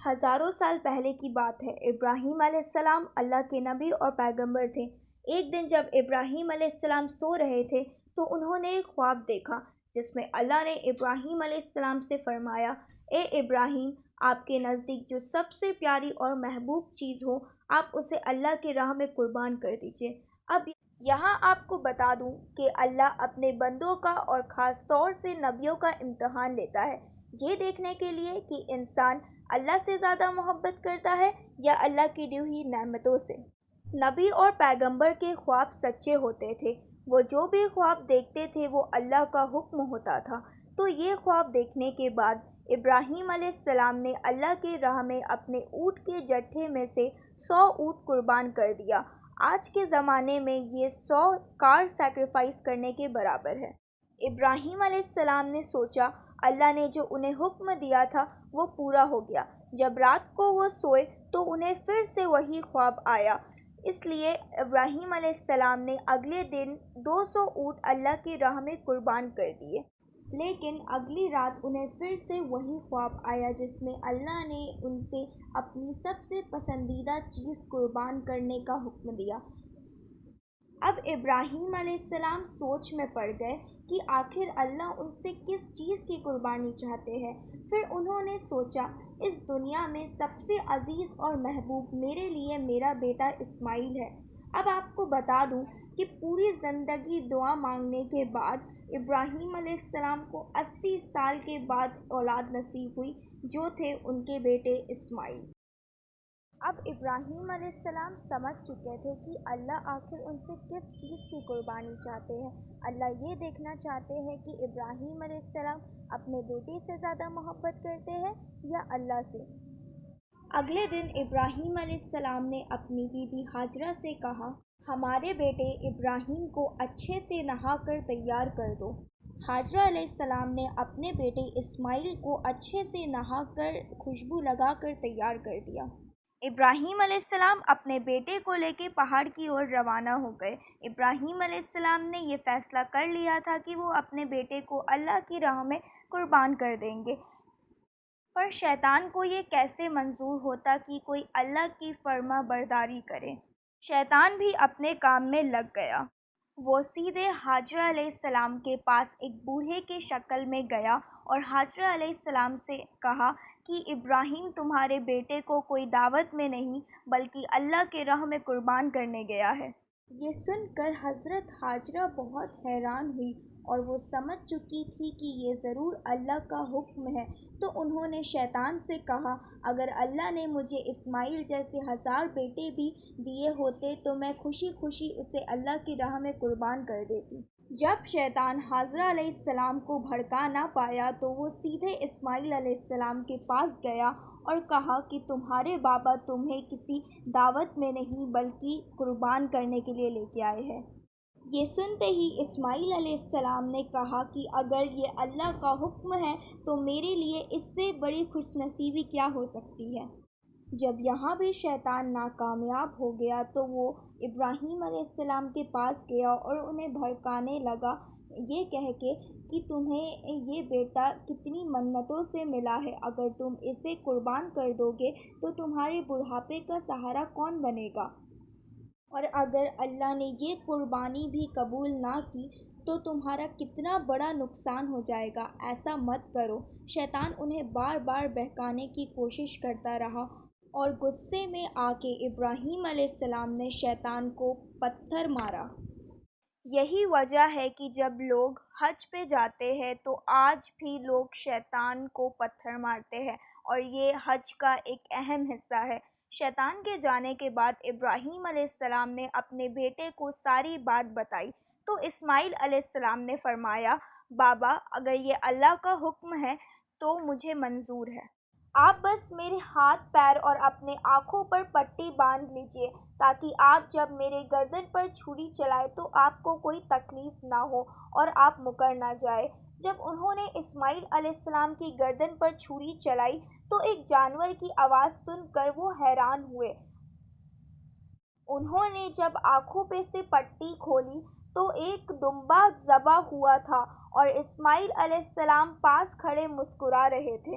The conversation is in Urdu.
ہزاروں سال پہلے کی بات ہے۔ ابراہیم علیہ السلام اللہ کے نبی اور پیغمبر تھے۔ ایک دن جب ابراہیم علیہ السلام سو رہے تھے تو انہوں نے ایک خواب دیکھا جس میں اللہ نے ابراہیم علیہ السلام سے فرمایا، اے ابراہیم، آپ کے نزدیک جو سب سے پیاری اور محبوب چیز ہو آپ اسے اللہ کی راہ میں قربان کر دیجیے۔ اب یہاں آپ کو بتا دوں کہ اللہ اپنے بندوں کا اور خاص طور سے نبیوں کا امتحان لیتا ہے، یہ دیکھنے کے لیے کہ انسان اللہ سے زیادہ محبت کرتا ہے یا اللہ کی دی ہوئی نعمتوں سے۔ نبی اور پیغمبر کے خواب سچے ہوتے تھے، وہ جو بھی خواب دیکھتے تھے وہ اللہ کا حکم ہوتا تھا۔ تو یہ خواب دیکھنے کے بعد ابراہیم علیہ السلام نے اللہ کی راہ میں اپنے اونٹ کے جٹھے میں سے 100 اونٹ قربان کر دیا۔ آج کے زمانے میں یہ 100 کار سیکریفائس کرنے کے برابر ہے۔ ابراہیم علیہ السلام نے سوچا اللہ نے جو انہیں حکم دیا تھا وہ پورا ہو گیا۔ جب رات کو وہ سوئے تو انہیں پھر سے وہی خواب آیا، اس لیے ابراہیم علیہ السلام نے اگلے دن 200 اونٹ اللہ کی راہ میں قربان کر دیے۔ لیکن اگلی رات انہیں پھر سے وہی خواب آیا جس میں اللہ نے ان سے اپنی سب سے پسندیدہ چیز قربان کرنے کا حکم دیا۔ اب ابراہیم علیہ السلام سوچ میں پڑ گئے کہ آخر اللہ ان سے کس چیز کی قربانی چاہتے ہیں۔ پھر انہوں نے سوچا اس دنیا میں سب سے عزیز اور محبوب میرے لیے میرا بیٹا اسماعیل ہے۔ اب آپ کو بتا دوں کہ پوری زندگی دعا مانگنے کے بعد ابراہیم علیہ السلام کو 80 سال کے بعد اولاد نصیب ہوئی جو تھے ان کے بیٹے اسماعیل۔ اب ابراہیم علیہ السلام سمجھ چکے تھے کہ اللہ آخر ان سے کس چیز کی قربانی چاہتے ہیں۔ اللہ یہ دیکھنا چاہتے ہیں کہ ابراہیم علیہ السلام اپنے بیٹے سے زیادہ محبت کرتے ہیں یا اللہ سے۔ اگلے دن ابراہیم علیہ السلام نے اپنی بیوی ہاجرہ سے کہا، ہمارے بیٹے ابراہیم کو اچھے سے نہا کر تیار کر دو۔ ہاجرہ علیہ السلام نے اپنے بیٹے اسماعیل کو اچھے سے نہا کر خوشبو لگا کر تیار کر دیا۔ ابراہیم علیہ السلام اپنے بیٹے کو لے کے پہاڑ کی اور روانہ ہو گئے۔ ابراہیم علیہ السلام نے یہ فیصلہ کر لیا تھا کہ وہ اپنے بیٹے کو اللہ کی راہ میں قربان کر دیں گے، پر شیطان کو یہ کیسے منظور ہوتا کہ کوئی اللہ کی فرما برداری کرے۔ شیطان بھی اپنے کام میں لگ گیا۔ وہ سیدھے ہاجرہ علیہ السلام کے پاس ایک بوڑھے کی شکل میں گیا اور ہاجرہ علیہ السلام سے کہا کہ ابراہیم تمہارے بیٹے کو کوئی دعوت میں نہیں بلکہ اللہ کے راہ میں قربان کرنے گیا ہے۔ یہ سن کر حضرت ہاجرہ بہت حیران ہوئی اور وہ سمجھ چکی تھی کہ یہ ضرور اللہ کا حکم ہے، تو انہوں نے شیطان سے کہا، اگر اللہ نے مجھے اسماعیل جیسے 1000 بیٹے بھی دیے ہوتے تو میں خوشی خوشی اسے اللہ کی راہ میں قربان کر دیتی۔ جب شیطان ہاجرہ علیہ السلام کو بھڑکا نہ پایا تو وہ سیدھے اسماعیل علیہ السلام کے پاس گیا اور کہا کہ تمہارے بابا تمہیں کسی دعوت میں نہیں بلکہ قربان کرنے کے لیے لے کے آئے ہیں۔ یہ سنتے ہی اسماعیل علیہ السلام نے کہا کہ اگر یہ اللہ کا حکم ہے تو میرے لیے اس سے بڑی خوش نصیبی کیا ہو سکتی ہے۔ جب یہاں بھی شیطان ناکامیاب ہو گیا تو وہ ابراہیم علیہ السلام کے پاس گیا اور انہیں بھڑکانے لگا یہ کہہ کے کہ تمہیں یہ بیٹا کتنی منتوں سے ملا ہے، اگر تم اسے قربان کر دو گے تو تمہارے بڑھاپے کا سہارا کون بنے گا، اور اگر اللہ نے یہ قربانی بھی قبول نہ کی تو تمہارا کتنا بڑا نقصان ہو جائے گا، ایسا مت کرو۔ شیطان انہیں بار بار بہکانے کی کوشش کرتا رہا اور غصے میں آ کے ابراہیم علیہ السلام نے شیطان کو پتھر مارا۔ یہی وجہ ہے کہ جب لوگ حج پہ جاتے ہیں تو آج بھی لوگ شیطان کو پتھر مارتے ہیں، اور یہ حج کا ایک اہم حصہ ہے۔ شیطان کے جانے کے بعد ابراہیم علیہ السلام نے اپنے بیٹے کو ساری بات بتائی تو اسماعیل علیہ السلام نے فرمایا، بابا اگر یہ اللہ کا حکم ہے تو مجھے منظور ہے۔ آپ بس میرے ہاتھ پیر اور اپنے آنکھوں پر پٹی باندھ لیجیے تاکہ آپ جب میرے گردن پر چھری چلائیں تو آپ کو کوئی تکلیف نہ ہو اور آپ مکر نہ جائیں۔ جب انہوں نے اسماعیل علیہ السلام کی گردن پر چھری چلائی تو ایک جانور کی آواز سن کر وہ حیران ہوئے۔ انہوں نے جب آنکھوں پہ سے پٹی کھولی تو ایک دمبا ذبح ہوا تھا اور اسماعیل علیہ السلام پاس کھڑے مسکرا رہے تھے۔